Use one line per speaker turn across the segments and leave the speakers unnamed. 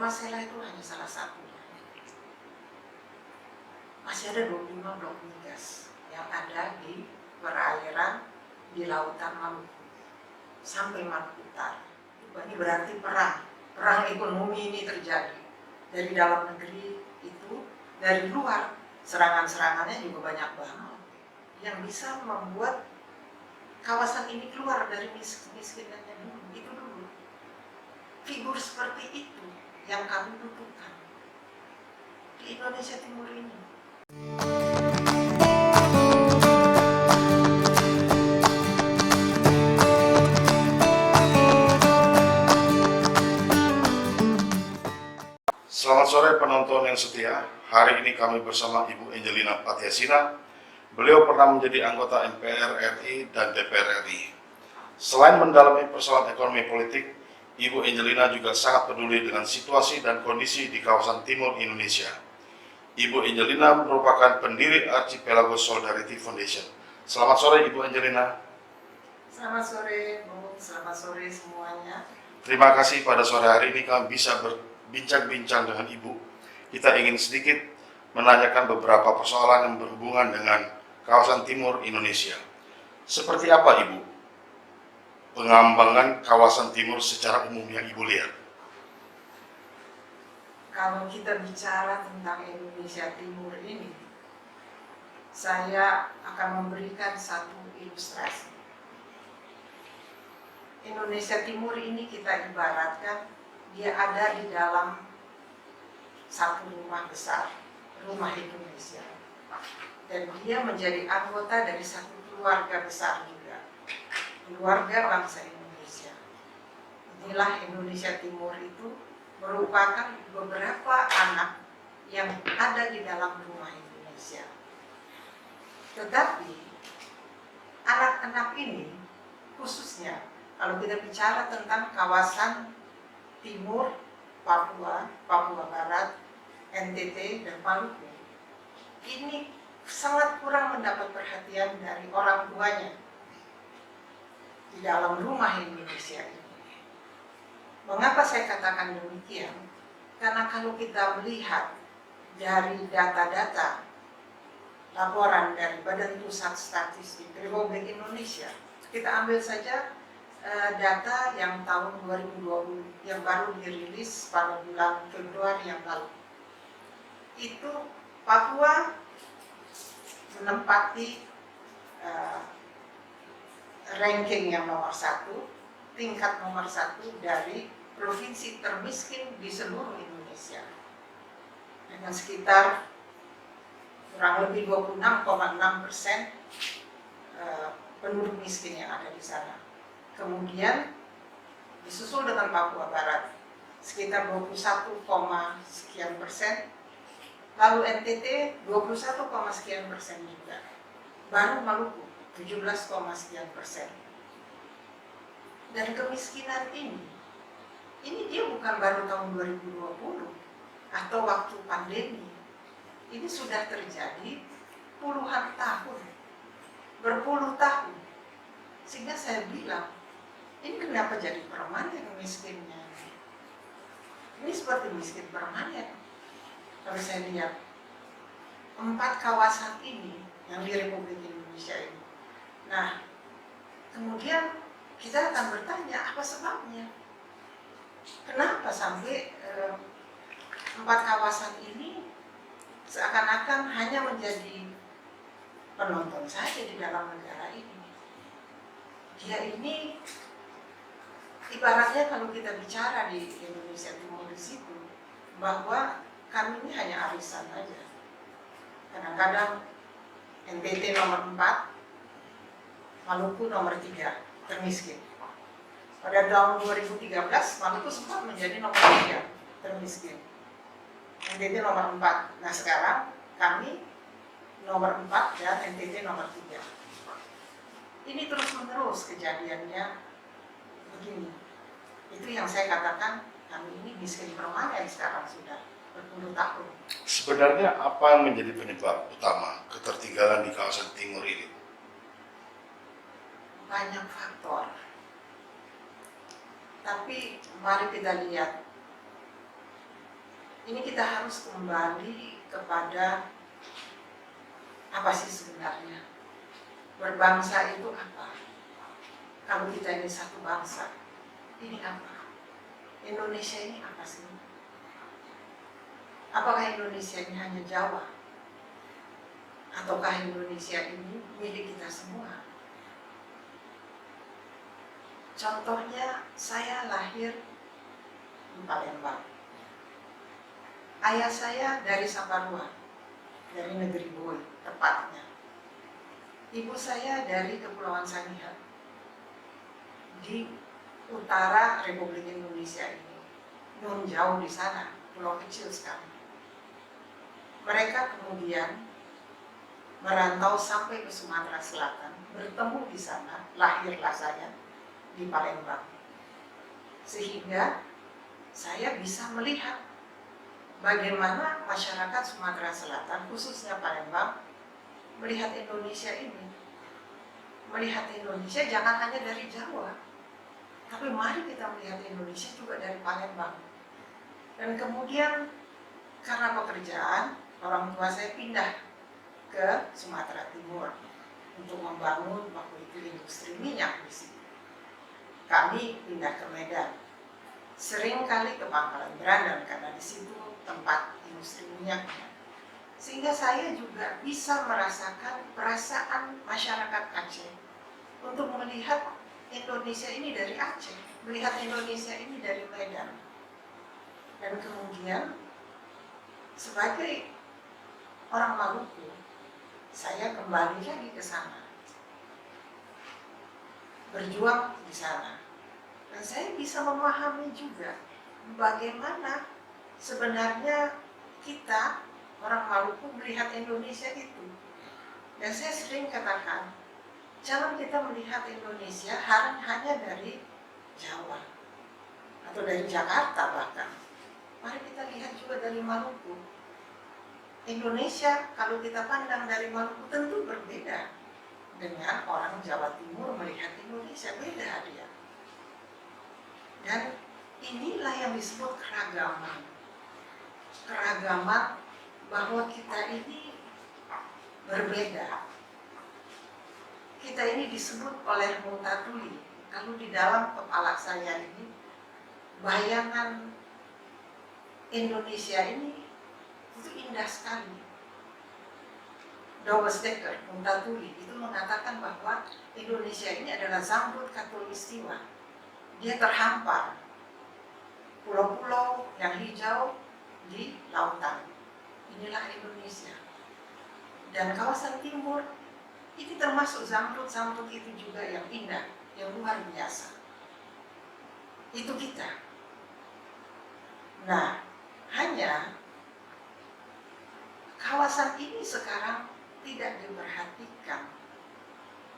Masela itu hanya salah satu. Masih ada 25 blok migas yang ada di perairan di lautan Maluku sampai Maluku Utara. Ini berarti perang ekonomi ini terjadi dari dalam negeri itu, dari luar serangan-serangannya juga banyak banget yang bisa membuat kawasan ini keluar dari miskinannya dulu. Itu dulu figur seperti itu yang kami butuhkan di Indonesia Timur ini.
Selamat sore penonton yang setia. Hari ini kami bersama Ibu Angelina Patiasina. Beliau pernah menjadi anggota MPR RI dan DPR RI. Selain mendalami persoalan ekonomi politik, Ibu Angelina juga sangat peduli dengan situasi dan kondisi di kawasan timur Indonesia. Ibu Angelina merupakan pendiri Archipelago Solidarity Foundation. Selamat sore Ibu Angelina.
Selamat sore Bu, selamat sore semuanya.
Terima kasih pada sore hari ini kami bisa berbincang-bincang dengan Ibu. Kita ingin sedikit menanyakan beberapa persoalan yang berhubungan dengan kawasan timur Indonesia. Seperti apa Ibu pengembangan kawasan timur secara umum yang Ibu lihat?
Kalau kita bicara tentang Indonesia Timur ini, saya akan memberikan satu ilustrasi. Indonesia Timur ini kita ibaratkan dia ada di dalam satu rumah besar, rumah Indonesia. Dan dia menjadi anggota dari satu keluarga besar juga, keluarga bangsa Indonesia. Inilah Indonesia Timur itu merupakan beberapa anak yang ada di dalam rumah Indonesia. Tetapi anak-anak ini khususnya kalau kita bicara tentang kawasan timur, Papua Barat, NTT dan Maluku, ini sangat kurang mendapat perhatian dari orang tuanya di dalam rumah Indonesia ini. Mengapa saya katakan demikian? Karena kalau kita melihat dari data-data laporan dari Badan Pusat Statistik Republik Indonesia, kita ambil saja data yang tahun 2020 yang baru dirilis pada bulan Februari yang lalu. Itu Papua menempati ranking yang nomor 1, tingkat nomor 1 dari provinsi termiskin di seluruh Indonesia, dengan sekitar kurang lebih 26,6% penduduk miskin yang ada di sana. Kemudian disusul dengan Papua Barat sekitar 21, sekian persen, lalu NTT 21, sekian persen juga, baru Maluku 17, sekian persen. Dan kemiskinan ini dia bukan baru tahun 2020 atau waktu pandemi. Ini sudah terjadi puluhan tahun, berpuluh tahun. Sehingga saya bilang, ini kenapa jadi permanen miskinnya? Ini seperti miskin permanen. Kalau saya lihat 4 kawasan ini yang di Republik Indonesia ini. Nah, kemudian kita akan bertanya apa sebabnya? Kenapa sampai 4 kawasan ini seakan-akan hanya menjadi penonton saja di dalam negara ini? Dia ini ibaratnya kalau kita bicara di Indonesia Timur di situ, bahwa kami ini hanya arisan aja. Kadang-kadang NTT nomor 4, Maluku nomor 3, termiskin. Pada tahun 2013, Maluku sempat menjadi nomor 3, termiskin. NTT nomor 4. Nah sekarang kami nomor 4 dan NTT nomor 3. Ini terus-menerus kejadiannya begini. Itu yang saya katakan, kami ini miskin permanen sekarang sudah berpuluh tahun.
Sebenarnya apa yang menjadi penyebab utama ketertinggalan di kawasan timur ini?
Banyak faktor. Tapi mari kita lihat ini kita harus kembali kepada apa sih sebenarnya berbangsa itu apa? Kalau kita ini satu bangsa, ini apa? Indonesia ini apa sih? Apakah Indonesia ini hanya Jawa? Ataukah Indonesia ini milik kita semua? Contohnya, saya lahir di Palembang. Ayah saya dari Saparua, dari negeri Boi, tepatnya. Ibu saya dari Kepulauan Sangihe, di utara Republik Indonesia ini. Non jauh di sana, pulau kecil sekali. Mereka kemudian merantau sampai ke Sumatera Selatan, bertemu di sana, lahirlah saya di Palembang. Sehingga saya bisa melihat bagaimana masyarakat Sumatera Selatan, khususnya Palembang, melihat Indonesia ini. Melihat Indonesia jangan hanya dari Jawa, tapi mari kita melihat Indonesia juga dari Palembang. Dan kemudian karena pekerjaan, orang tua saya pindah ke Sumatera Timur untuk membangun waktu itu industri minyak di situ. Kami pindah ke Medan, sering kali ke Pangkalan Berandan karena di situ tempat industri minyaknya. Sehingga saya juga bisa merasakan perasaan masyarakat Aceh untuk melihat Indonesia ini dari Aceh, melihat Indonesia ini dari Medan. Dan kemudian sebagai orang Maluku, saya kembali lagi ke sana, berjuang di sana. Dan saya bisa memahami juga bagaimana sebenarnya kita orang Maluku melihat Indonesia itu. Dan saya sering katakan, jangan kita melihat Indonesia hanya dari Jawa atau dari Jakarta bahkan. Mari kita lihat juga dari Maluku. Indonesia kalau kita pandang dari Maluku tentu berbeda dengan orang Jawa Timur melihat Indonesia, beda dia. Dan inilah yang disebut keragaman. Keragaman bahwa kita ini berbeda. Kita ini disebut oleh Multatuli. Kalau di dalam kepala saya ini, bayangan Indonesia ini itu indah sekali. Doubles Decker, Multatuli, itu mengatakan bahwa Indonesia ini adalah Zambut Khatulistiwa. Dia terhampar, pulau-pulau yang hijau di lautan. Inilah Indonesia. Dan kawasan timur, ini termasuk Zambut itu juga yang indah, yang luar biasa. Itu kita. Nah, hanya kawasan ini sekarang tidak diperhatikan.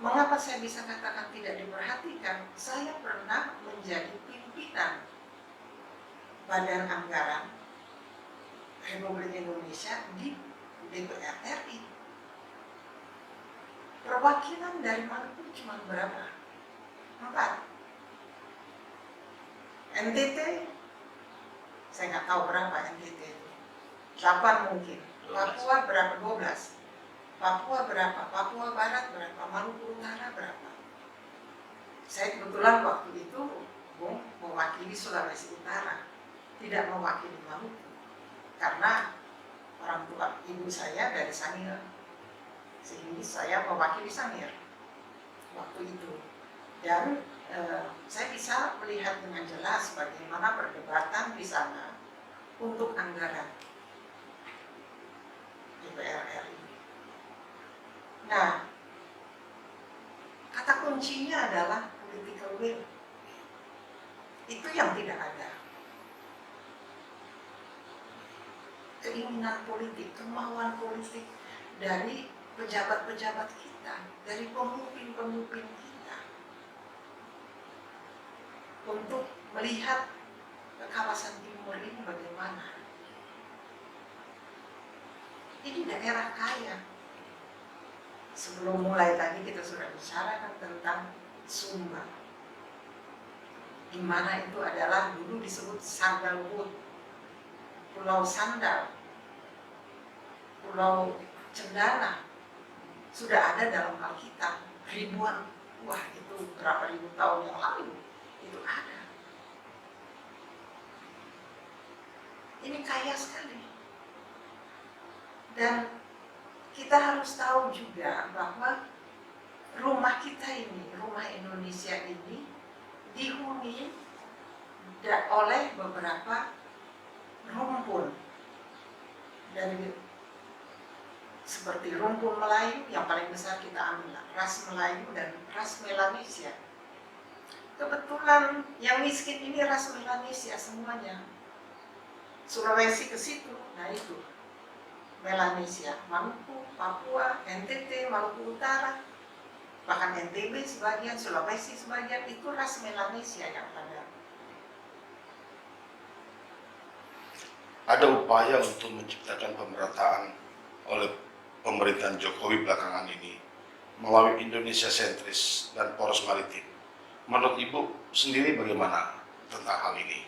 Mengapa saya bisa katakan tidak diperhatikan? Saya pernah menjadi pimpinan Badan Anggaran Republik Indonesia di DPR RI. Perwakilan dari Maluku cuma berapa? 4. NTT, saya nggak tahu berapa NTT itu. 8 mungkin. Papua berapa? 12. Papua berapa? Papua Barat berapa? Maluku Utara berapa? Saya kebetulan waktu itu mewakili Sulawesi Utara, tidak mewakili Maluku, karena orang tua ibu saya dari Sangihe, sehingga saya mewakili Sangihe waktu itu. Dan saya bisa melihat dengan jelas bagaimana perdebatan di sana untuk anggaran DPR RI. Nah, kata kuncinya adalah political will. Itu yang tidak ada. Keinginan politik, kemauan politik dari pejabat-pejabat kita, dari pemimpin-pemimpin kita untuk melihat ke kawasan timur ini bagaimana. Ini daerah kaya. Sebelum mulai tadi kita sudah bicarakan tentang Sumba, di mana itu adalah dulu disebut Sandalwood, Pulau Sandal, Pulau Cendana sudah ada dalam Alkitab ribuan, wah itu berapa ribu tahun yang lalu itu ada. Ini kaya sekali. Dan kita harus tahu juga bahwa rumah kita ini, rumah Indonesia ini dihuni oleh beberapa rumpun, dari seperti rumpun Melayu yang paling besar kita ambil ras Melayu dan ras Melanesia. Kebetulan yang miskin ini ras Melanesia semuanya. Sulawesi ke situ, nah itu Melanesia, Maluku, Papua, NTT, Maluku Utara, bahkan NTB sebagian, Sulawesi sebagian, itu ras Melanesia yang ada.
Ada upaya untuk menciptakan pemerataan oleh pemerintahan Jokowi belakangan ini melalui Indonesia sentris dan poros maritim. Menurut Ibu sendiri bagaimana tentang hal ini?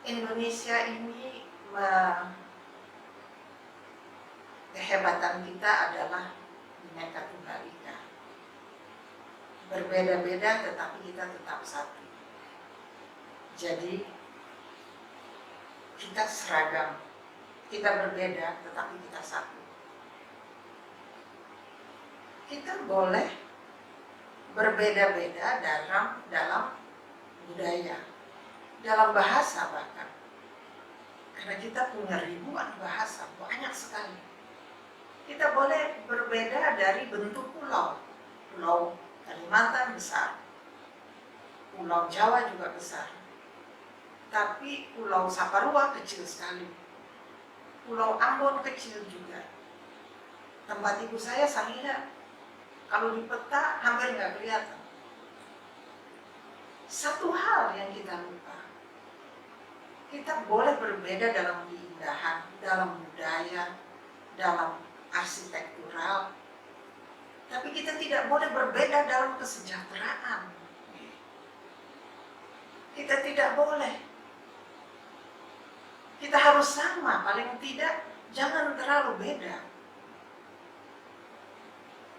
Indonesia ini kehebatan kita adalah Bhinneka Tunggal Ika. Berbeda-beda tetapi kita tetap satu. Jadi kita seragam, kita berbeda tetapi kita satu. Kita boleh berbeda-beda dalam budaya, dalam bahasa bahkan. Karena kita punya ribuan bahasa, banyak sekali. Kita boleh berbeda dari bentuk pulau. Pulau Kalimantan besar, Pulau Jawa juga besar. Tapi Pulau Saparua kecil sekali. Pulau Ambon kecil juga. Tempat ibu saya Sangihe, kalau di peta hampir nggak kelihatan. Satu hal yang kita lupa, kita boleh berbeda dalam keindahan, dalam budaya, dalam arsitektural, tapi kita tidak boleh berbeda dalam kesejahteraan. Kita tidak boleh. Kita harus sama, paling tidak jangan terlalu beda.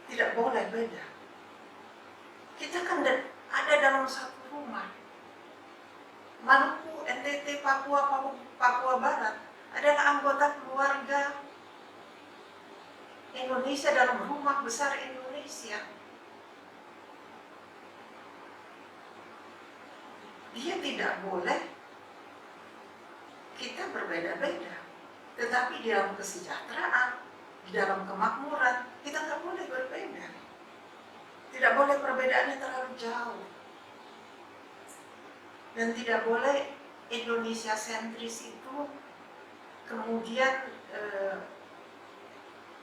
Tidak boleh beda. Kita kan ada dalam satu rumah. Maluku, NTT, Papua Barat adalah anggota keluarga Indonesia dalam rumah besar Indonesia. Dia tidak boleh kita berbeda-beda, tetapi di dalam kesejahteraan, di dalam kemakmuran, kita nggak boleh berbeda. Tidak boleh perbedaannya terlalu jauh. Dan tidak boleh Indonesia sentris itu kemudian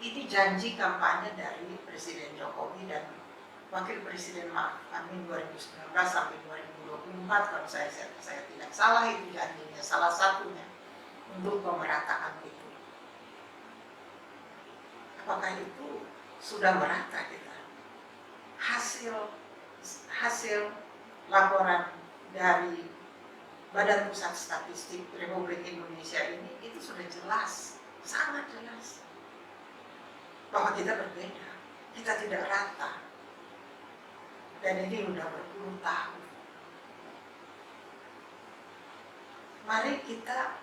ini janji kampanye dari Presiden Jokowi dan Wakil Presiden Ma'ruf Amin 2019 sampai 2024 kalau saya tidak salah, itu janjinya salah satunya untuk pemerataan itu. Apakah itu sudah merata kita? Hasil laporan dari Badan Pusat Statistik Republik Indonesia ini itu sudah jelas, sangat jelas bahwa kita berbeda, kita tidak rata. Dan ini sudah berpuluh tahun. Mari kita,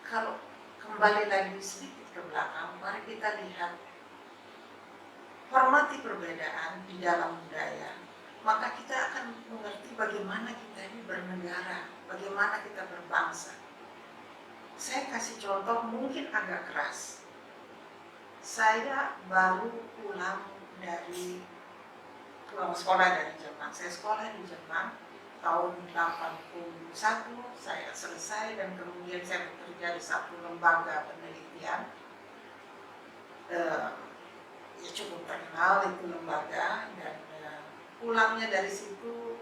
kalau kembali lagi sedikit ke belakang, mari kita lihat, hormati perbedaan di dalam budaya, maka kita akan mengerti bagaimana kita ini bernegara, bagaimana kita berbangsa. Saya kasih contoh mungkin agak keras. Saya baru pulang sekolah dari Jepang. Saya sekolah di Jepang tahun 81, saya selesai dan kemudian saya bekerja di satu lembaga penelitian. Ya cukup terkenal itu lembaga, dan pulangnya dari situ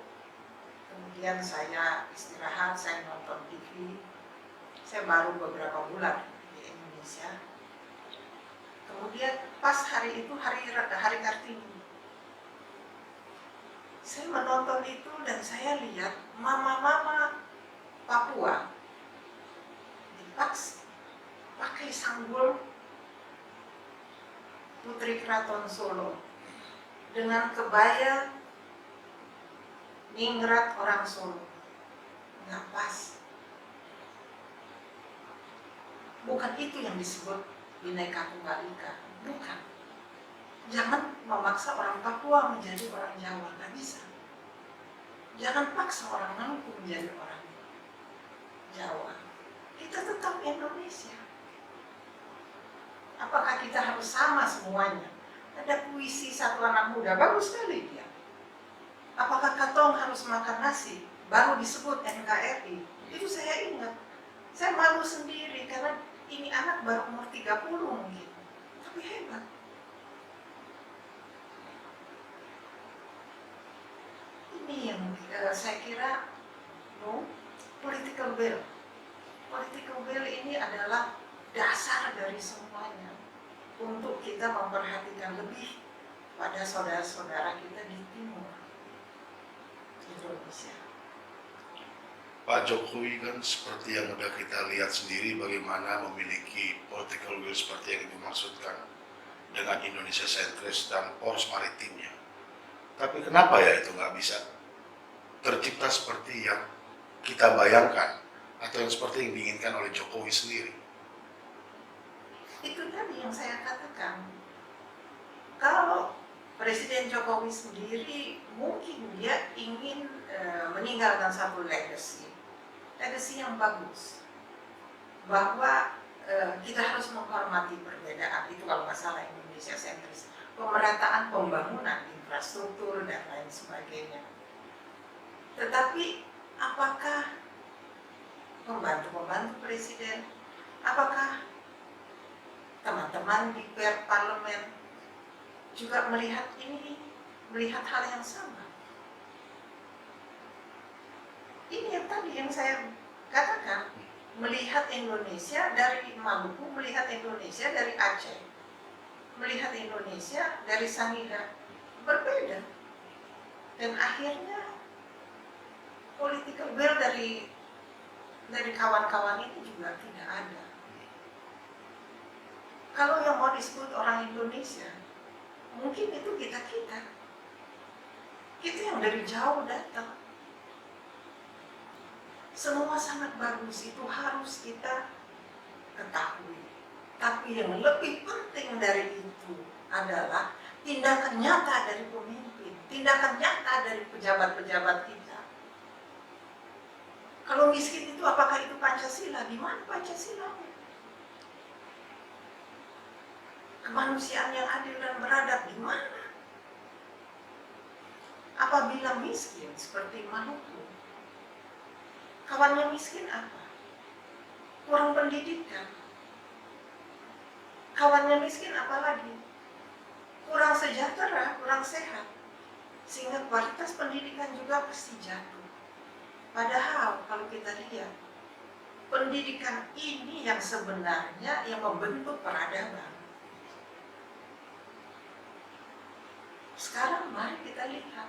kemudian saya istirahat, saya nonton TV. Saya baru beberapa bulan di Indonesia. Kemudian pas hari itu hari Kartini, saya menonton itu dan saya lihat mama-mama pakai sanggul Putri Keraton Solo dengan kebaya ningrat orang Solo. Nggak pas. Bukan itu yang disebut Bhinneka Tunggal Ika. Bukan. Jangan memaksa orang Papua menjadi orang Jawa. Nggak bisa. Jangan paksa orang Maluku menjadi orang Jawa. Kita tetap Indonesia. Apakah kita harus sama semuanya? Ada puisi Satu Anak Muda, bagus sekali dia. Apakah Katong harus makan nasi baru disebut NKRI? Itu saya ingat. Saya malu sendiri karena ini anak baru umur 30 mungkin. Tapi hebat. Ini yang saya kira political will. Political will ini adalah dasar dari semuanya untuk kita memperhatikan lebih pada saudara-saudara kita di timur Indonesia.
Pak Jokowi kan seperti yang sudah kita lihat sendiri bagaimana memiliki political will seperti yang dimaksudkan dengan Indonesia sentris dan poros maritimnya. Tapi kenapa ya itu nggak bisa tercipta seperti yang kita bayangkan atau yang seperti yang diinginkan oleh Jokowi sendiri?
Itu tadi yang saya katakan. Kalau Presiden Jokowi sendiri mungkin dia ingin meninggalkan satu legacy yang bagus, bahwa kita harus menghormati perbedaan. Itu kalau masalah Indonesia sentris, pemerataan pembangunan infrastruktur dan lain sebagainya. Tetapi apakah pembantu presiden, apakah teman-teman di parlemen juga melihat hal yang sama? Ini yang tadi yang saya katakan, melihat Indonesia dari Maluku, melihat Indonesia dari Aceh, melihat Indonesia dari Sangihe, berbeda. Dan akhirnya political will dari kawan-kawan ini juga tidak ada. Kalau yang mau disebut orang Indonesia, mungkin itu kita yang dari jauh datang. Semua sangat bagus, itu harus kita ketahui. Tapi yang lebih penting dari itu adalah tindakan nyata dari pemimpin, tindakan nyata dari pejabat-pejabat kita. Kalau miskin itu apakah itu Pancasila? Di mana Pancasilanya? Kemanusiaan yang adil dan beradab di mana? Apabila miskin seperti Maluku, kawannya miskin apa? Kurang pendidikan. Kawannya miskin apa lagi? Kurang sejahtera, kurang sehat. Sehingga kualitas pendidikan juga pasti jatuh. Padahal kalau kita lihat, pendidikan ini yang sebenarnya yang membentuk peradaban. Sekarang mari kita lihat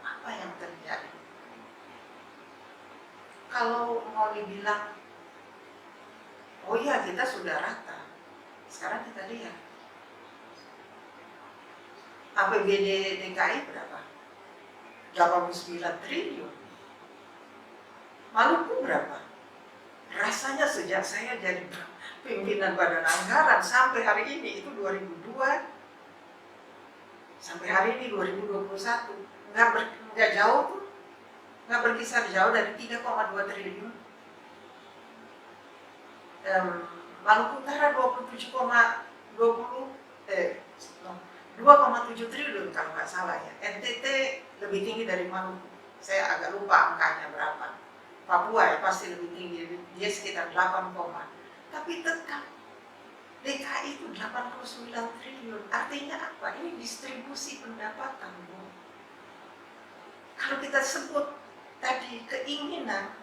apa yang terjadi. Kalau mau dibilang, oh iya kita sudah rata. Sekarang kita lihat, APBD DKI berapa? 89 triliun. Maluku berapa? Rasanya sejak saya jadi pimpinan Badan Anggaran sampai hari ini, itu 2002, sampai hari ini 2021, nggak jauh tuh, nggak berkisar jauh dari 3,2 triliun. Maluku Utara 2,7 triliun kalau nggak salah ya. NTT lebih tinggi dari Maluku, saya agak lupa angkanya berapa. Papua ya pasti lebih tinggi, dia sekitar 8, tapi tetap DKI itu 89 triliun. Artinya apa? Ini distribusi pendapatan, Bu. Kalau kita sebut tadi keinginan,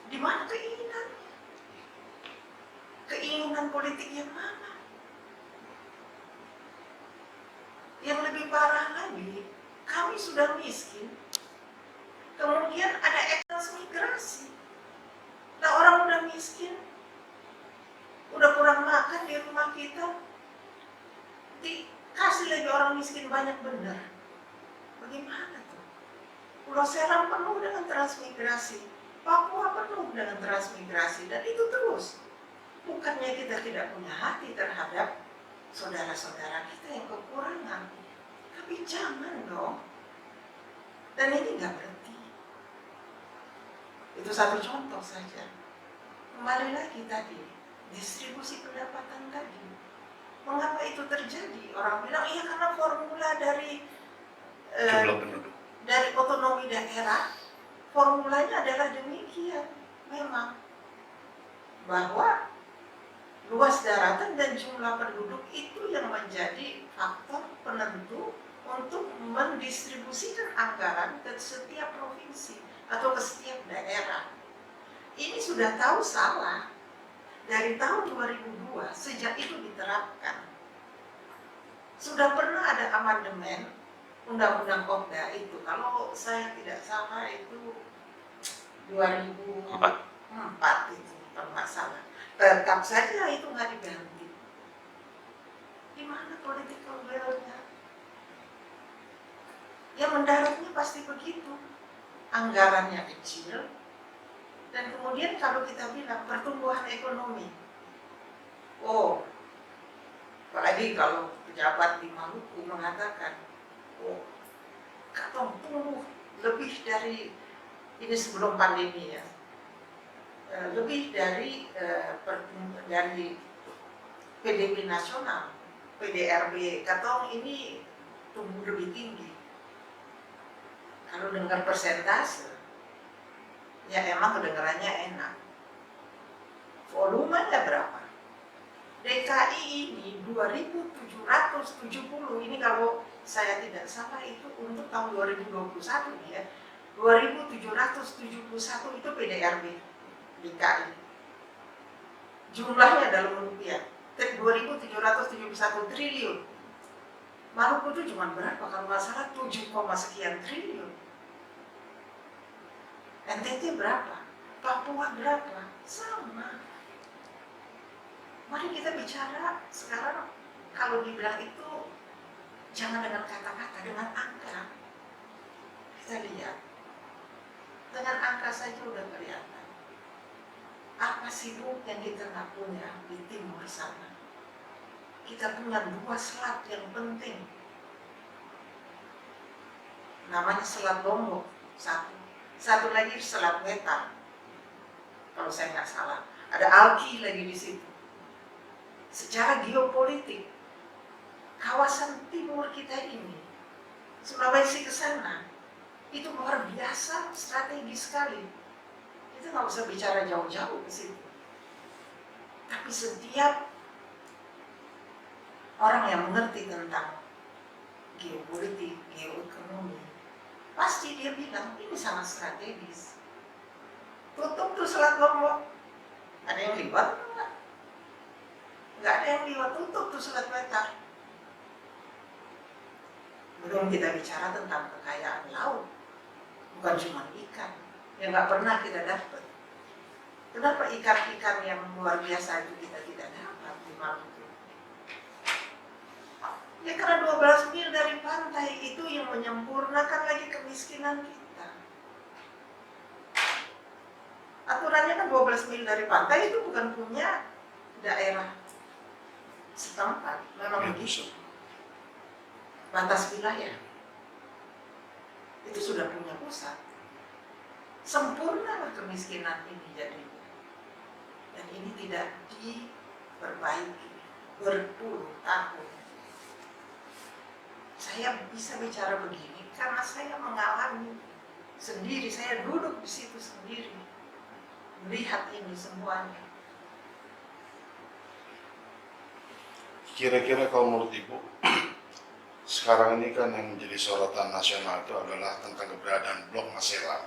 di mana keinginannya? Keinginan politik yang mana? Yang lebih parah lagi, kami sudah miskin, kemudian ada eksploitasi migrasi. Nah, orang udah miskin kita dikasih lagi orang miskin banyak benar. Bagaimana tuh? Pulau Seram penuh dengan transmigrasi, Papua penuh dengan transmigrasi, dan itu terus. Bukannya kita tidak punya hati terhadap saudara-saudara kita yang kekurangan, tapi jangan dong. Dan ini nggak berhenti. Itu satu contoh saja. Kembali lagi tadi, distribusi pendapatan tadi. Mengapa itu terjadi? Orang bilang, iya karena formula dari
Jumlah penduduk.
dari otonomi daerah, formulanya adalah demikian. Memang bahwa luas daratan dan jumlah penduduk itu yang menjadi faktor penentu untuk mendistribusikan anggaran ke setiap provinsi atau ke setiap daerah. Ini sudah tahu salah. Dari tahun 2002, sejak itu diterapkan. Sudah pernah ada amandemen Undang-Undang Kopda itu, kalau saya tidak salah itu 2004 itu, kalau nggak salah. Tetap saja itu nggak diganti. Di mana political will-nya? Ya mendaratnya pasti begitu. Anggarannya kecil, dan kemudian kalau kita bilang pertumbuhan ekonomi, oh, apalagi kalau pejabat di Maluku mengatakan, oh, katong tumbuh lebih dari ini sebelum pandemi ya, lebih dari PDB nasional, PDRB, katong ini tumbuh lebih tinggi. Kalau dengar persentase, ya emang kedengarannya enak. Volumenya berapa? DKI ini 2.770, ini kalau saya tidak salah itu untuk tahun 2021 nih ya. 2.771 itu PDRB DKI. Jumlahnya dalam rupiah 2.771 triliun. Maluku itu cuma berapa? Kalau nggak salah 7, sekian triliun. NTT berapa? Papua berapa? Sama. Mari kita bicara sekarang, kalau dibilang itu jangan dengan kata-kata, dengan angka. Kita lihat, dengan angka saja udah kelihatan. Apa sih Bu yang kita nggak punya di timur sana? Kita punya 2 selat yang penting. Namanya Selat Lombok, satu lagi Selat Wetan. Kalau saya nggak salah, ada Alki lagi di situ. Secara geopolitik, kawasan timur kita ini, Sulawesi ke sana, itu luar biasa strategis sekali. Kita nggak usah bicara jauh-jauh ke situ. Tapi setiap orang yang mengerti tentang geopolitik, geoekonomi, pasti dia bilang ini sangat strategis. Tutup tuh Selat Lombok, ada yang liwat enggak? Nggak ada yang liwat, tutup tuh Selat Wetan. Belum kita bicara tentang kekayaan laut, bukan cuma ikan yang nggak pernah kita dapat. Kenapa ikan-ikan yang luar biasa itu kita tidak dapat di Maluku? Ya karena 12 mil dari pantai itu yang menyempurnakan lagi kemiskinan kita. Aturannya kan 12 mil dari pantai itu bukan punya daerah setempat, memang begitu. Batas wilayah itu sudah punya pusat. Sempurnalah kemiskinan ini jadinya. Dan ini tidak diperbaiki berpuluh tahun. Saya bisa bicara begini karena saya mengalami sendiri, saya duduk di situ sendiri, melihat ini semuanya.
Kira-kira kalau menurut Ibu, sekarang ini kan yang menjadi sorotan nasional itu adalah tentang keberadaan Blok Masela.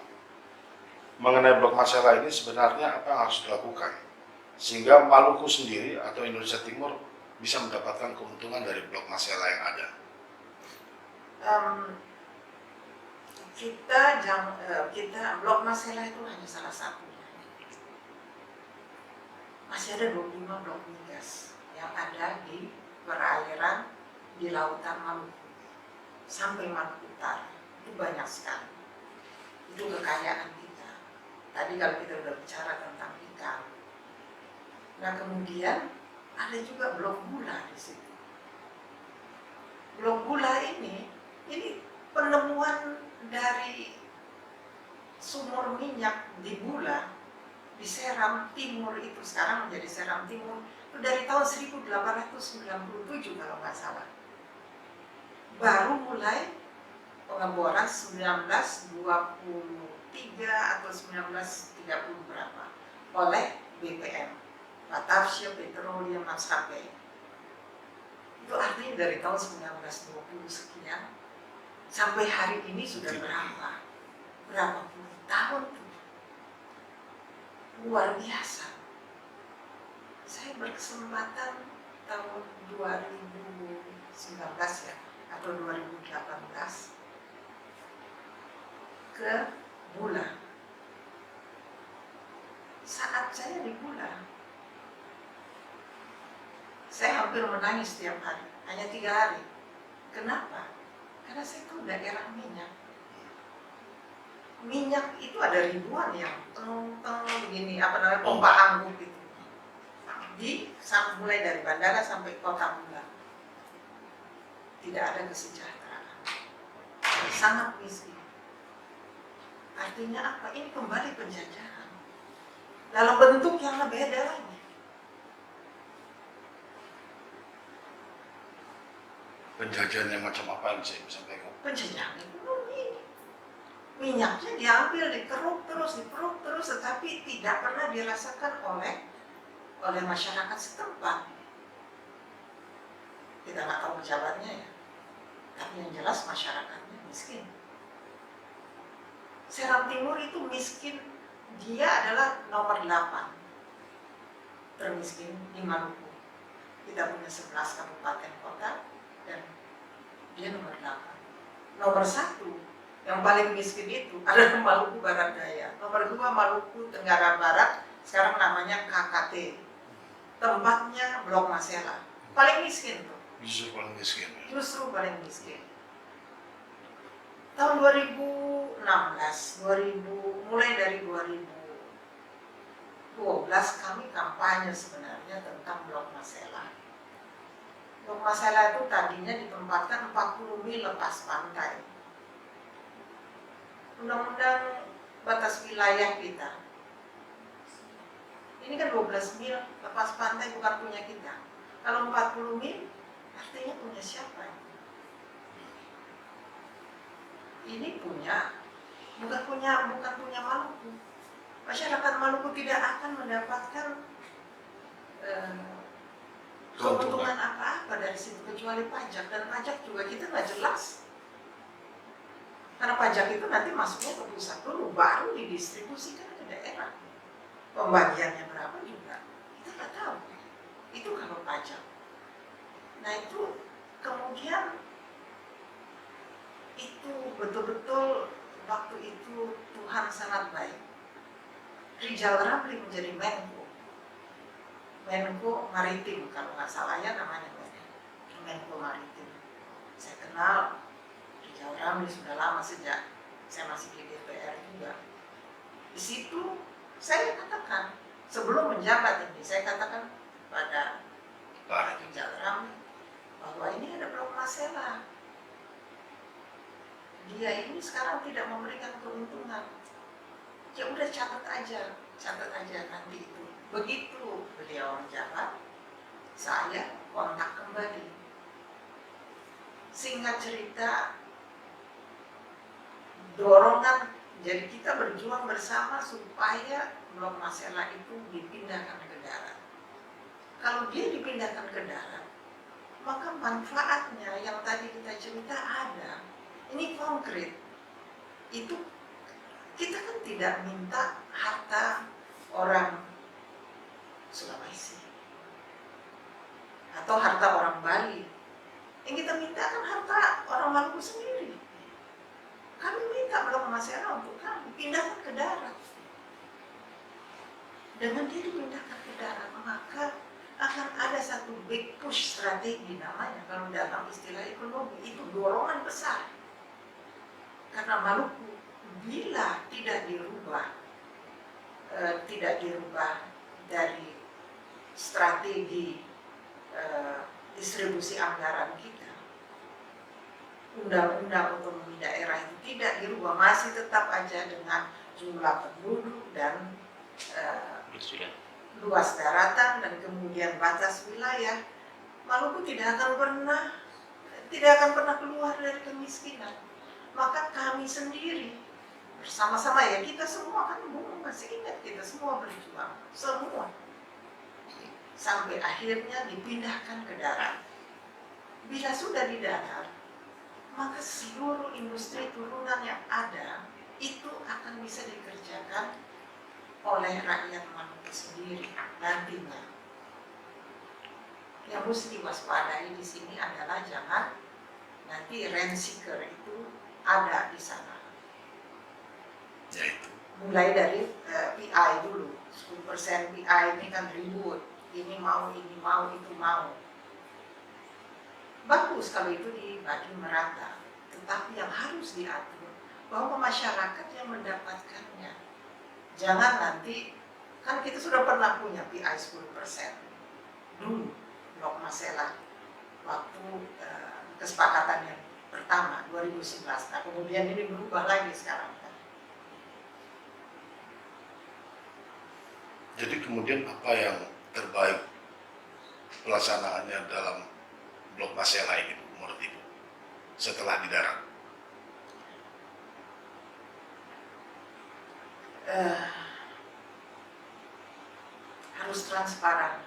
Mengenai Blok Masela ini sebenarnya apa yang harus dilakukan sehingga Maluku sendiri atau Indonesia Timur bisa mendapatkan keuntungan dari Blok Masela yang ada?
Kita Blok Masela itu hanya salah satunya. Masih ada 25 blok migas. yang ada di perairan di lautan Maluku sampai Maluku Utara. Itu banyak sekali. Itu kekayaan kita. Tadi kalau kita udah bicara tentang ikan. Nah kemudian ada juga blok gula di situ. Blok gula ini penemuan dari sumur minyak di Bula di Seram Timur itu sekarang menjadi Seram Timur itu dari tahun 1897 kalau nggak salah. Baru mulai pengeboran 1923 atau 1930 berapa oleh BPM, Batavia Petroleum Maskapai. Itu artinya dari tahun 1920 sekian sampai hari ini sudah berapa puluh tahun tuh. Luar biasa. Saya berkesempatan tahun 2019 ya atau 2018 ke Bula. Saat saya di Bula, saya hampir menangis setiap hari, hanya 3 hari. Kenapa? Karena saya tahu daerah minyak. Minyak itu ada ribuan yang begini, pompa angguk itu. Mulai dari bandara sampai kota Bula. Tidak ada kesejahteraan. Sangat miskin. Artinya apa? Ini kembali penjajahan. Dalam bentuk yang berbeda lagi.
Penjajahan yang macam apa yang saya bisa sampaikan?
Penjajahan ekonomi. Minyaknya diambil, dikeruk terus, tetapi tidak pernah dirasakan oleh masyarakat setempat. Kita nggak tahu pejabatnya ya, tapi yang jelas masyarakatnya miskin. Seram Timur itu miskin, dia adalah nomor 8 termiskin di Maluku. Kita punya 11 kabupaten kota dan dia nomor 8. Nomor 1 yang paling miskin itu adalah Maluku Barat Daya. Nomor 2 Maluku Tenggara Barat, sekarang namanya KKT. Tempatnya Blok Masela. Paling miskin tuh.
Justru paling miskin.
Justru paling miskin. Tahun 2016, mulai dari 2012 kami kampanye sebenarnya tentang Blok Masela. Blok Masela itu tadinya ditempatkan 40 mil lepas pantai. Undang-undang batas wilayah kita. Ini kan 12 mil lepas pantai bukan punya kita. Kalau 40 mil artinya punya siapa? Ini bukan punya Maluku. Masyarakat Maluku tidak akan mendapatkan keuntungan apa-apa dari situ kecuali pajak, dan pajak juga kita nggak jelas. Karena pajak itu nanti masuknya ke pusat dulu, baru didistribusikan ke daerah. Pembagiannya berapa juga kita nggak tahu. Itu kalau pajak. Nah itu kemudian itu betul-betul waktu itu Tuhan sangat baik. Rizal Ramli menjadi Menko Maritim, kalau nggak salah ya namanya Menko Maritim. Saya kenal Rizal Ramli sudah lama, sejak saya masih di DPR juga. Di situ saya katakan, sebelum menjabat ini, saya katakan pada Pak Rizal Ramli bahwa ini ada Blok Masela. Dia ini sekarang tidak memberikan keuntungan. Ya udah catat aja nanti itu. Begitu beliau menjabat, saya kontak kembali. Singkat cerita, dorongan, jadi kita berjuang bersama supaya Blok Masela itu dipindahkan ke darat. Kalau dia dipindahkan ke darat, maka manfaatnya yang tadi kita cerita ada. Ini konkret. Itu kita kan tidak minta harta orang Sulawesi atau harta orang Bali. Yang kita minta kan harta orang Maluku sendiri. Kami minta Blok Masela untuk kami pindahkan ke darat. Dengan dia dipindahkan ke darat, maka akan ada satu big push strategi namanya kalau dalam istilah ekonomi, itu dorongan besar. Karena Maluku bila tidak dirubah dari strategi distribusi anggaran kita, undang-undang otonomi daerah itu tidak dirubah, masih tetap aja dengan jumlah penduduk dan luas daratan dan kemudian batas wilayah, Maluku tidak akan pernah keluar dari kemiskinan. Maka kami sendiri bersama-sama, ya kita semua kan masih ingat, kita semua berjuang, semua sampai akhirnya dipindahkan ke darat. Bila sudah di darat, maka seluruh industri turunan yang ada itu akan bisa dikerjakan oleh rakyat Maluku sendiri nantinya. Yang mesti waspadai di sini adalah jangan nanti rent seeker itu ada di sana.
Yaitu
Mulai dari PI dulu, 10% PI ini kan ribut, ini mau, itu mau. Bagus kalau itu dibagi merata, tetapi yang harus diatur bahwa masyarakat yang mendapatkannya. Jangan nanti, kan kita sudah pernah punya PI 10% dulu, Blok Masela, waktu kesepakatan yang pertama 2011. Nah kemudian ini berubah lagi sekarang.
jadi kemudian apa yang terbaik pelaksanaannya dalam Blok Masela ini, Bu, menurut Ibu, setelah di darat?
Harus transparan,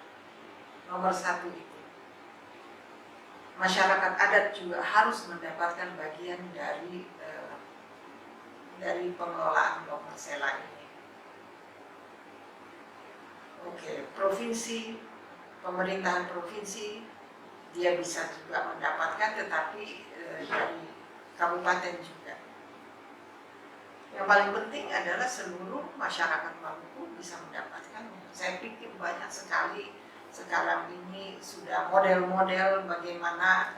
nomor satu itu. Masyarakat adat juga harus mendapatkan bagian dari pengelolaan Blok Masela ini. Oke, provinsi, pemerintahan provinsi dia bisa juga mendapatkan, tetapi dari kabupaten juga. Yang paling penting adalah seluruh masyarakat Maluku bisa mendapatkannya. Saya pikir banyak sekali sekarang ini sudah model-model bagaimana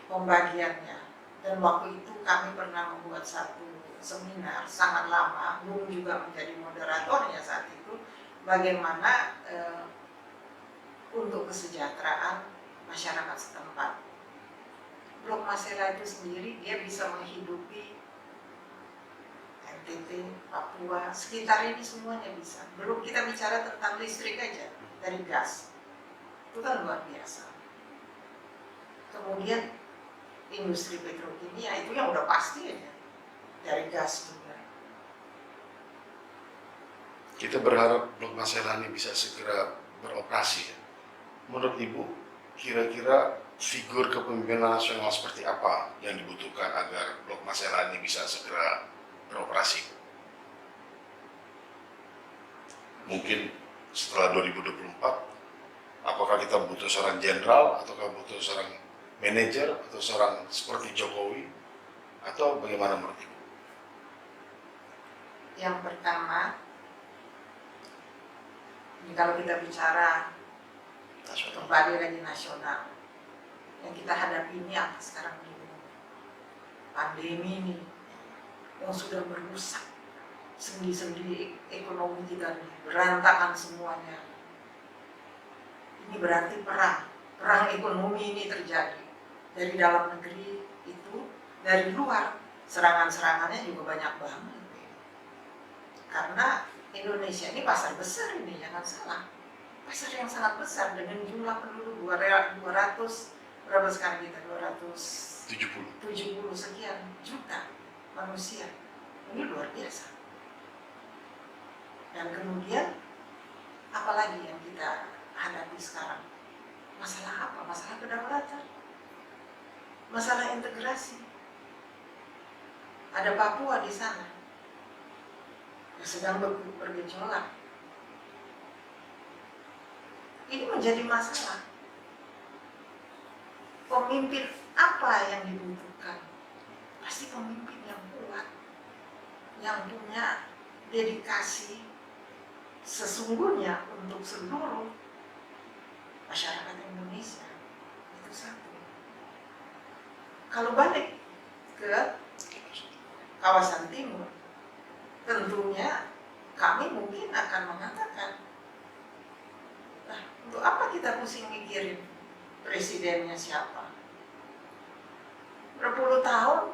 pembagiannya. Dan waktu itu kami pernah membuat satu seminar sangat lama, Bung juga menjadi moderatornya saat itu, bagaimana untuk kesejahteraan masyarakat setempat. Blok Masela itu sendiri dia bisa menghidupi NTT, Papua, sekitar ini semuanya bisa. Belum kita bicara tentang listrik aja, dari gas. Itu kan luar biasa. Kemudian industri petrokimia itu yang udah pasti aja, dari gas juga.
Kita berharap Blok Masela ini bisa segera beroperasi. Menurut Ibu, kira-kira figur kepemimpinan nasional seperti apa yang dibutuhkan agar Blok Masela ini bisa segera beroperasi? Mungkin setelah 2024, apakah kita butuh seorang jenderal, ataukah butuh seorang manajer, atau seorang seperti Jokowi, atau bagaimana menurut Ibu?
Yang pertama, ini kalau kita bicara kembali lagi nasional, yang kita hadapi ini apa sekarang ini? Pandemi ini yang sudah merusak sendi-sendi ekonomi kita, berantakan semuanya. Ini berarti perang ekonomi ini terjadi dari dalam negeri itu, dari luar serangan-serangannya juga banyak banget. Karena Indonesia ini pasar besar ini, jangan salah. Pasar yang sangat besar dengan jumlah penduduk 200, berapa sekarang kita? 270 sekian juta manusia. Ini luar biasa. Dan kemudian apalagi yang kita hadapi sekarang? Masalah apa? Masalah kedaulatan. Masalah integrasi. Ada Papua di sana yang sedang bergejolak. Ini menjadi masalah. Pemimpin apa yang dibutuhkan? Pasti pemimpin yang kuat, yang punya dedikasi sesungguhnya untuk seluruh masyarakat Indonesia. Itu satu. Kalau balik ke kawasan timur, tentunya kami mungkin akan mengatakan, nah, untuk apa kita pusing mikirin presidennya siapa? Berpuluh tahun,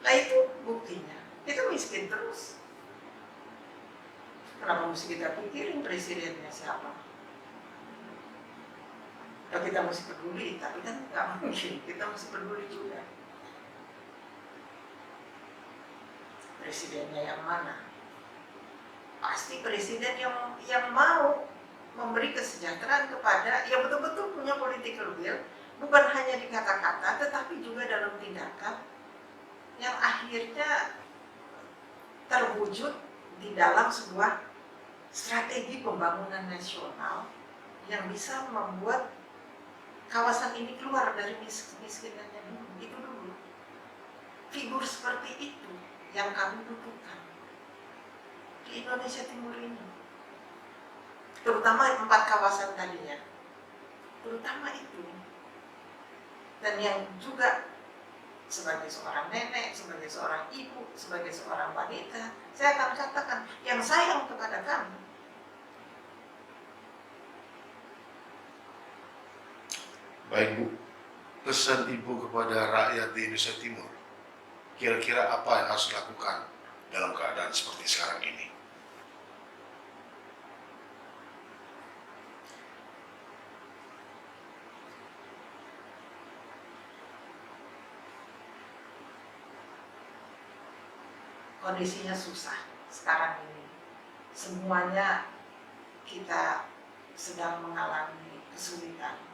lah itu buktinya. Itu miskin terus. Kenapa mesti kita pikirin presidennya siapa? Ya kita mesti peduli, tapi kan nggak mungkin. Kita mesti peduli juga. Presidennya yang mana? Pasti presiden yang mau memberi kesejahteraan kepada yang betul-betul punya political will, bukan hanya di kata-kata, tetapi juga dalam tindakan yang akhirnya terwujud di dalam sebuah strategi pembangunan nasional yang bisa membuat kawasan ini keluar dari miskinannya dulu. Itu dulu. Figur seperti itu yang kami butuhkan di Indonesia Timur ini, terutama 4 kawasan tadinya, terutama itu. Dan yang juga sebagai seorang nenek, sebagai seorang ibu, sebagai seorang wanita, saya akan katakan yang sayang kepada kami.
Baik Bu, pesan Ibu kepada rakyat di Indonesia Timur, kira-kira apa yang harus dilakukan dalam keadaan seperti sekarang ini?
Kondisinya susah sekarang ini. Semuanya kita sedang mengalami kesulitan.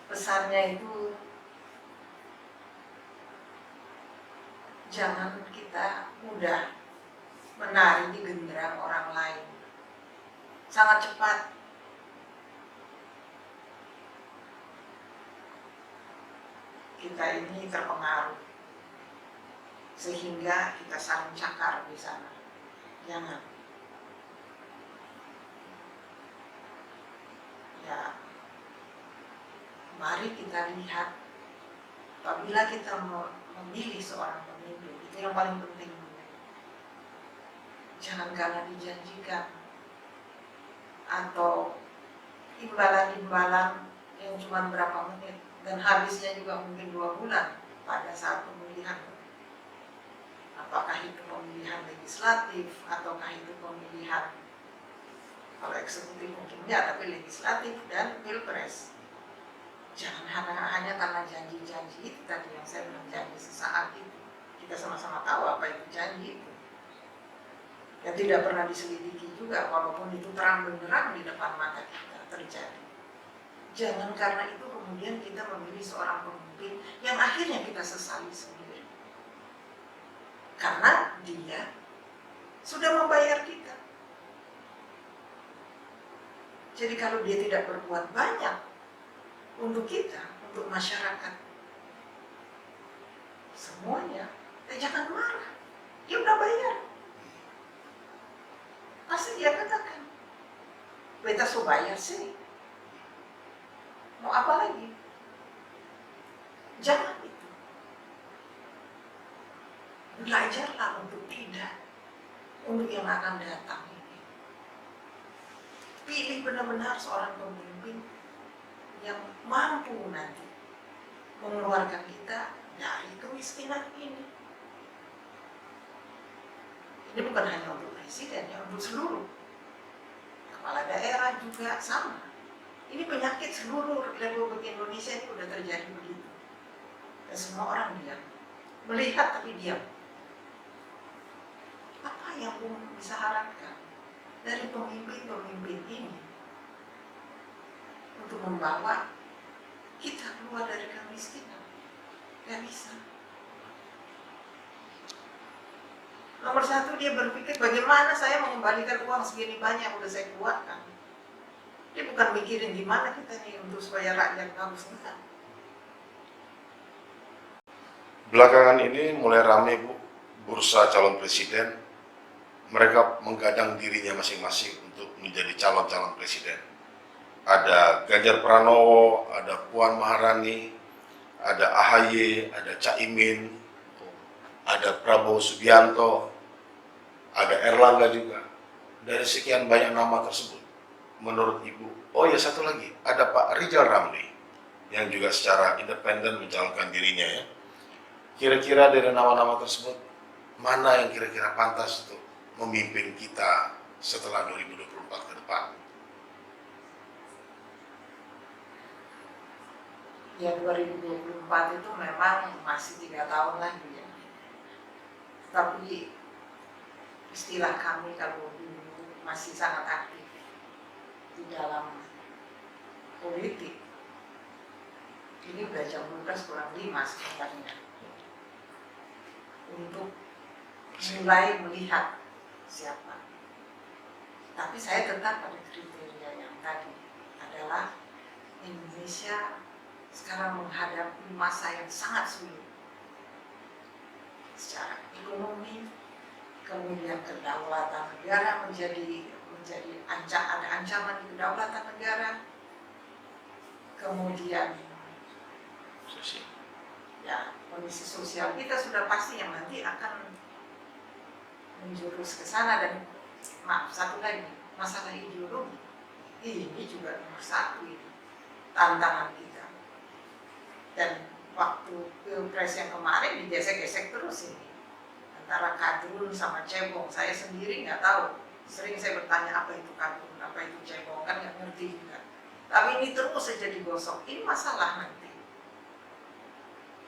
Pesannya itu jangan kita mudah menari di genderang orang lain. Sangat cepat kita ini terpengaruh sehingga kita saling cakar di sana. Jangan. Ya, mari kita lihat, apabila kita memilih seorang pemimpin, itu yang paling penting. Jangan karena dijanjikan atau imbalan-imbalan yang cuma berapa menit dan habisnya juga mungkin 2 bulan pada saat pemilihan. Apakah itu pemilihan legislatif ataukah itu pemilihan, kalau eksekutif mungkin enggak, tapi legislatif dan pilpres. Jangan hanya karena janji-janji itu tadi yang saya bilang, janji sesaat itu. Kita sama-sama tahu apa itu janji itu. Yang tidak pernah diselidiki juga, walaupun itu terang benderang di depan mata kita terjadi. Jangan karena itu kemudian kita memilih seorang pemimpin yang akhirnya kita sesali sendiri. Karena dia sudah membayar kita. Jadi kalau dia tidak berbuat banyak untuk kita, untuk masyarakat, semuanya, jangan marah. Dia udah bayar. Pasti dia katakan, beta so bayar sih. Mau apa lagi? Jangan itu. Belajarlah untuk tidak, untuk yang akan datang ini. Pilih benar-benar seorang pemimpin yang mampu nanti mengeluarkan kita dari kemiskinan ini. Ini bukan hanya untuk presiden, ya, untuk seluruh kepala daerah juga sama. Ini penyakit seluruh Republik Indonesia ini udah terjadi begitu. Dan semua orang diam, melihat tapi diam. Apa yang bisa harapkan dari pemimpin-pemimpin ini untuk membawa kita keluar dari kemiskinan? Gak bisa. Nomor 1, dia berpikir bagaimana saya mengembalikan uang segini banyak udah saya keluarkan. Dia bukan mikirin gimana kita nih untuk supaya rakyat bagus, enggak.
Belakangan ini mulai ramai Bu, bursa calon presiden mereka menggadang dirinya masing-masing untuk menjadi calon-calon presiden. Ada Ganjar Pranowo, ada Puan Maharani, ada AHY, ada Caimin, ada Prabowo Subianto, ada Erlangga juga. Dari sekian banyak nama tersebut, menurut Ibu, oh ya satu lagi, ada Pak Rizal Ramli yang juga secara independen mencalonkan dirinya ya. Kira-kira dari nama-nama tersebut, mana yang kira-kira pantas untuk memimpin kita setelah 2024 ke depan?
Ya 2024 itu memang masih 3 tahun lagi ya. Tapi istilah kami kalau dulu masih sangat aktif di dalam politik. Ini udah jam 12 kurang 5 sebenarnya. Untuk mulai melihat siapa. Tapi saya tetap pada kriteria yang tadi adalah Indonesia sekarang menghadapi masa yang sangat sulit secara ekonomi, kemudian kedaulatan negara menjadi ada ancaman di kedaulatan negara, kemudian ya kondisi sosial kita sudah pasti yang nanti akan menjurus ke sana. Dan maaf, satu lagi, masalah ideologi ini juga nomor satu ini tantangan kita. Dan waktu pilpres yang kemarin digesek-gesek terus ini antara kadrun sama cebong. Saya sendiri nggak tahu, sering saya bertanya apa itu kadrun, apa itu cebong, kan nggak ngerti juga. Tapi ini terus saja digosok. Ini masalah nanti.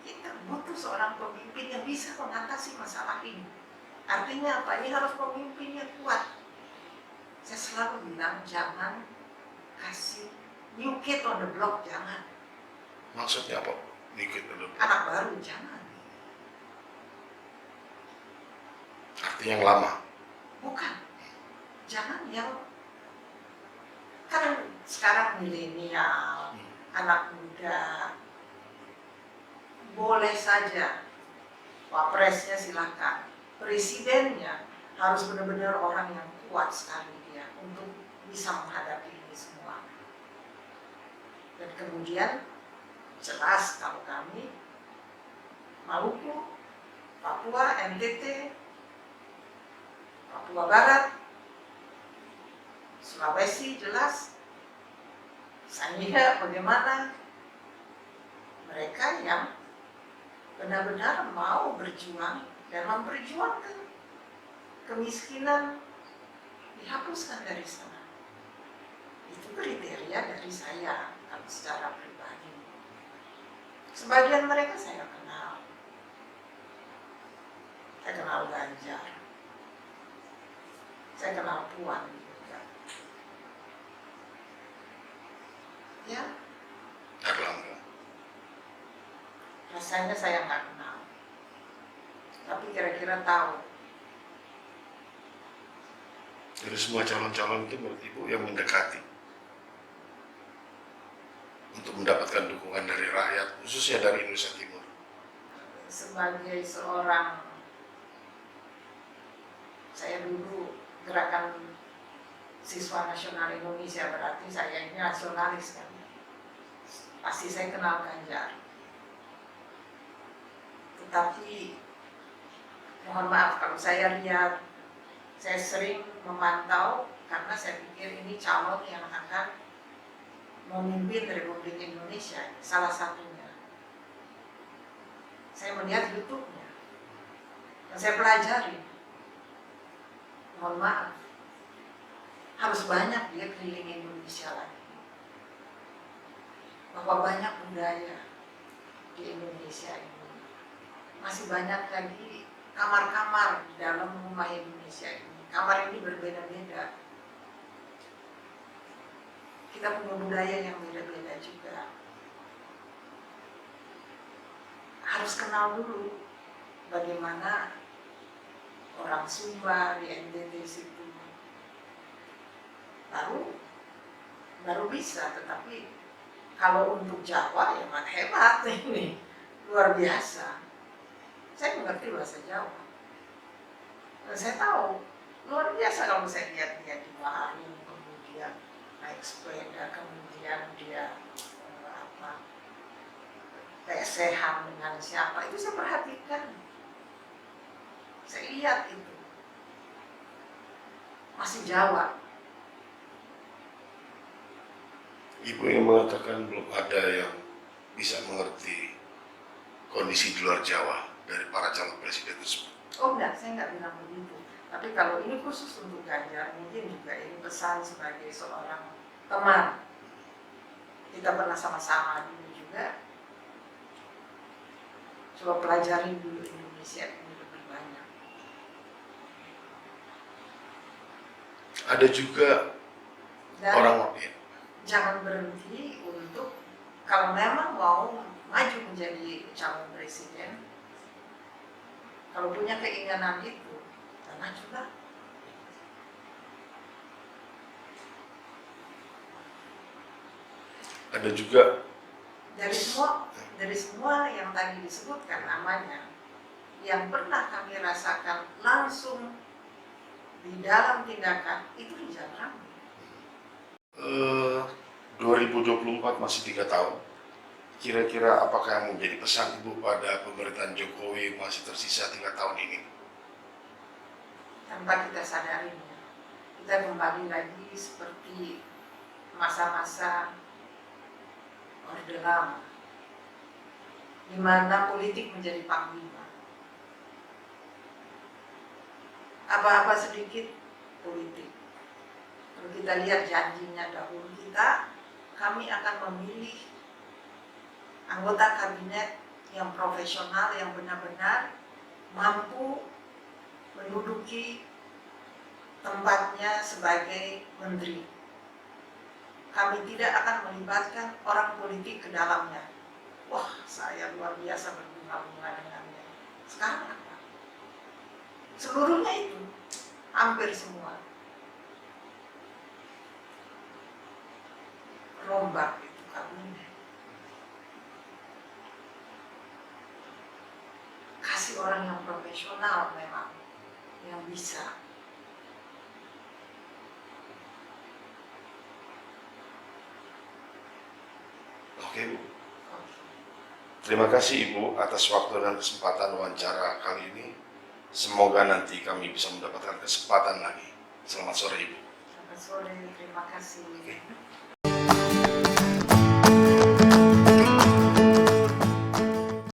Kita butuh seorang pemimpin yang bisa mengatasi masalah ini. Artinya apa? Ini harus pemimpin yang kuat. Saya selalu bilang jangan kasih new kid on the block, jangan.
Maksudnya apa? Dikit dulu.
Anak baru jangan.
Artinya yang lama.
Bukan. Jangan yang kan sekarang milenial, anak muda, boleh saja wapresnya silakan, presidennya harus benar-benar orang yang kuat sekali dia untuk bisa menghadapi ini semua. Dan kemudian jelas kalau kami Maluku, Papua, NTT, Papua Barat, Sulawesi jelas, Sangihe bagaimana mereka yang benar-benar mau berjuang dan memperjuangkan kemiskinan dihapuskan dari sana. Itu kriteria dari saya kalau secara pribadi. Sebagian mereka saya kenal. Saya kenal Ganjar. Saya kenal Puan juga. Ya,
Erlangga.
rasanya saya nggak kenal. Tapi kira-kira tahu.
Dari semua calon-calon itu menurut Ibu yang mendekati untuk mendapatkan dukungan dari rakyat, khususnya dari Indonesia Timur.
Sebagai seorang, saya dulu gerakan siswa nasional Indonesia, berarti saya ini nasionalis kan. Pasti saya kenal Ganjar. Tetapi mohon maaf kalau saya lihat, saya sering memantau karena saya pikir ini calon yang akan memimpin Republik Indonesia, salah satunya. Saya melihat YouTube-nya dan saya pelajari. Mohon maaf, harus banyak dia keliling Indonesia lagi. Bahwa banyak budaya di Indonesia ini. Masih banyak lagi kamar-kamar di dalam rumah Indonesia ini. Kamar ini berbeda-beda. Kita punya budaya yang beda-beda juga. Harus kenal dulu bagaimana orang Sumba di NTT situ. Baru bisa, tetapi kalau untuk Jawa ya hebat ini, luar biasa. Saya mengerti bahasa Jawa. Dan saya tahu luar biasa kalau saya lihat dia di Bali, kemudian naik sepeda, kemudian dia lesehan dengan siapa, itu saya perhatikan, saya lihat itu masih Jawa.
Ibu yang mengatakan belum ada yang bisa mengerti kondisi di luar Jawa dari para calon presiden tersebut.
Oh enggak, saya enggak bilang begitu. Tapi kalau ini khusus untuk Ganjar, mungkin juga ini pesan sebagai seorang teman. Kita pernah sama-sama dulu juga. Coba pelajari dulu Indonesia ini lebih banyak.
Ada juga
Dan
orang
jangan berhenti untuk, kalau memang mau maju menjadi calon presiden, kalau punya keinginan itu, ya majulah.
ada juga
Dari semua yang tadi disebutkan namanya, yang pernah kami rasakan langsung di dalam tindakan itu di Jakarta.
2024 masih 3 tahun. Kira-kira apakah yang menjadi pesan Ibu pada pemerintahan Jokowi masih tersisa 3 tahun ini?
Tanpa kita sadarinya, kita kembali lagi seperti masa-masa Orde Lama, di mana politik menjadi panglima. Apa-apa sedikit politik. Kalau kita lihat janjinya dahulu kami akan memilih anggota kabinet yang profesional, yang benar-benar mampu menduduki tempatnya sebagai menteri. Kami tidak akan melibatkan orang politik ke dalamnya. Wah, saya luar biasa berbunga-bunga dengannya. Sekarang apa? Seluruhnya itu, hampir semua. Rombak itu kabinet. Kasih orang yang profesional memang, yang bisa.
Oke, Bu. Terima kasih Ibu atas waktu dan kesempatan wawancara kali ini. Semoga nanti kami bisa mendapatkan kesempatan lagi. Selamat sore Ibu.
Selamat sore, terima kasih.
Oke.